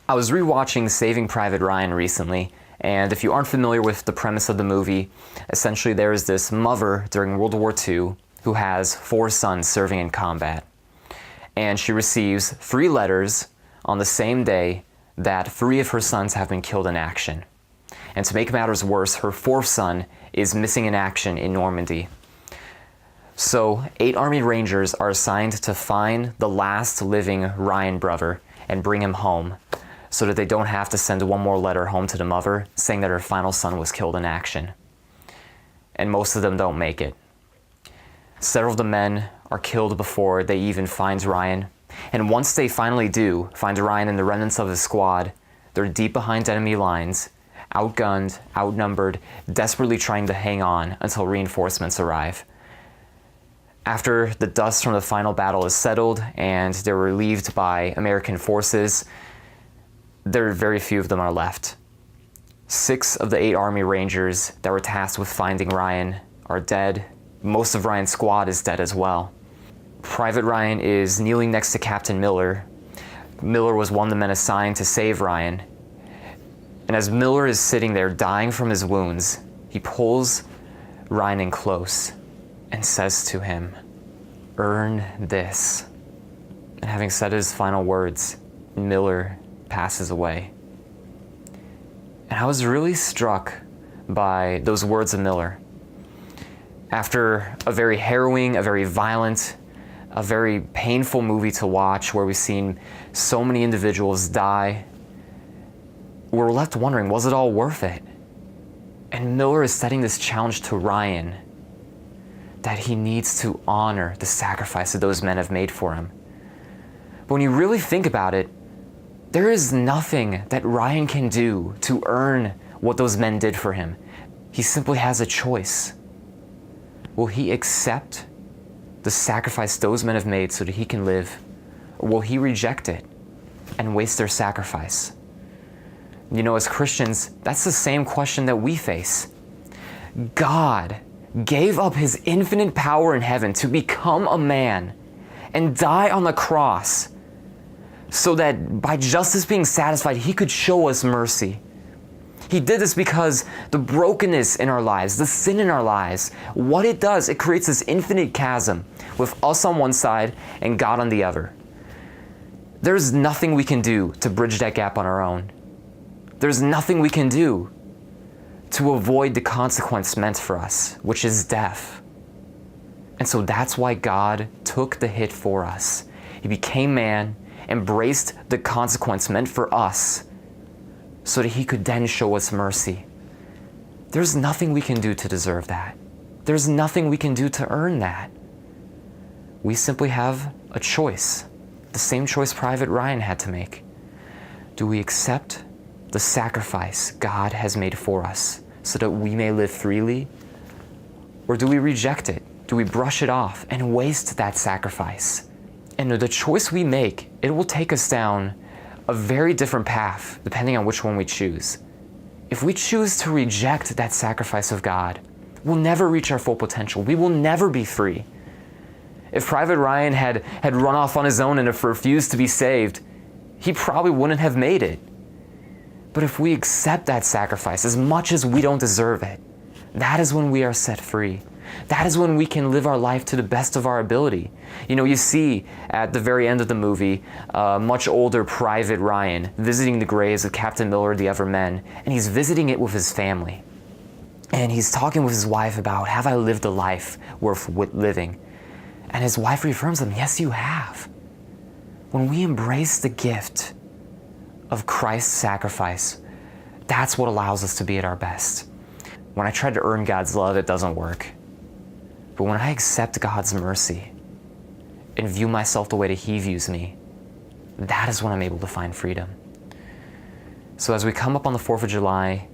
I was rewatching Saving Private Ryan recently, and if you aren't familiar with the premise of the movie, essentially there is this mother during World War II who has 4 sons serving in combat. And she receives 3 letters on the same day that 3 of her sons have been killed in action. And to make matters worse, her 4th son is missing in action in Normandy. So 8 Army Rangers are assigned to find the last living Ryan brother and bring him home, so that they don't have to send one more letter home to the mother saying that her final son was killed in action. And most of them don't make it. Several of the men are killed before they even find Ryan. And once they finally do find Ryan and the remnants of his squad, they're deep behind enemy lines, outgunned, outnumbered, desperately trying to hang on until reinforcements arrive. After the dust from the final battle is settled and they're relieved by American forces, very few of them are left. 6 of the 8 Army Rangers that were tasked with finding Ryan are dead. Most of Ryan's squad is dead as well. Private Ryan is kneeling next to Captain Miller. Miller was one of the men assigned to save Ryan. And as Miller is sitting there dying from his wounds, he pulls Ryan in close and says to him, "Earn this." And having said his final words, Miller passes away. And I was really struck by those words of Miller. After a very harrowing, a very violent, a very painful movie to watch where we've seen so many individuals die, we're left wondering, was it all worth it? And Miller is setting this challenge to Ryan that he needs to honor the sacrifice that those men have made for him. But when you really think about it, there is nothing that Ryan can do to earn what those men did for him. He simply has a choice. Will he accept the sacrifice those men have made so that he can live? Or will he reject it and waste their sacrifice? You know, as Christians, that's the same question that we face. God gave up his infinite power in heaven to become a man and die on the cross so that by justice being satisfied, he could show us mercy. He did this because the brokenness in our lives, the sin in our lives, what it does, it creates this infinite chasm with us on one side and God on the other. There's nothing we can do to bridge that gap on our own. There's nothing we can do to avoid the consequence meant for us, which is death. And so that's why God took the hit for us. He became man, embraced the consequence meant for us, so that he could then show us mercy. There's nothing we can do to deserve that. There's nothing we can do to earn that. We simply have a choice, the same choice Private Ryan had to make. Do we accept the sacrifice God has made for us so that we may live freely? Or do we reject it? Do we brush it off and waste that sacrifice? And the choice we make, it will take us down a very different path depending on which one we choose. If we choose to reject that sacrifice of God, we'll never reach our full potential. We will never be free. If Private Ryan had run off on his own and if refused to be saved, he probably wouldn't have made it. But if we accept that sacrifice as much as we don't deserve it, that is when we are set free. That is when we can live our life to the best of our ability. You know, you see at the very end of the movie, much older Private Ryan visiting the graves of Captain Miller and the other men, and he's visiting it with his family. And he's talking with his wife about, have I lived a life worth living? And his wife reaffirms him, yes, you have. When we embrace the gift of Christ's sacrifice, that's what allows us to be at our best. When I try to earn God's love, it doesn't work. But when I accept God's mercy and view myself the way that he views me, that is when I'm able to find freedom. So as we come up on the 4th of July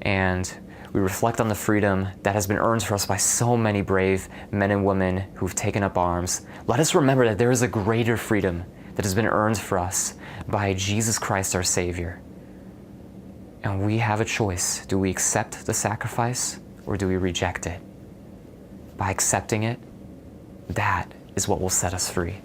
and we reflect on the freedom that has been earned for us by so many brave men and women who've taken up arms, let us remember that there is a greater freedom that has been earned for us by Jesus Christ our Savior. And we have a choice. Do we accept the sacrifice or do we reject it? By accepting it, that is what will set us free.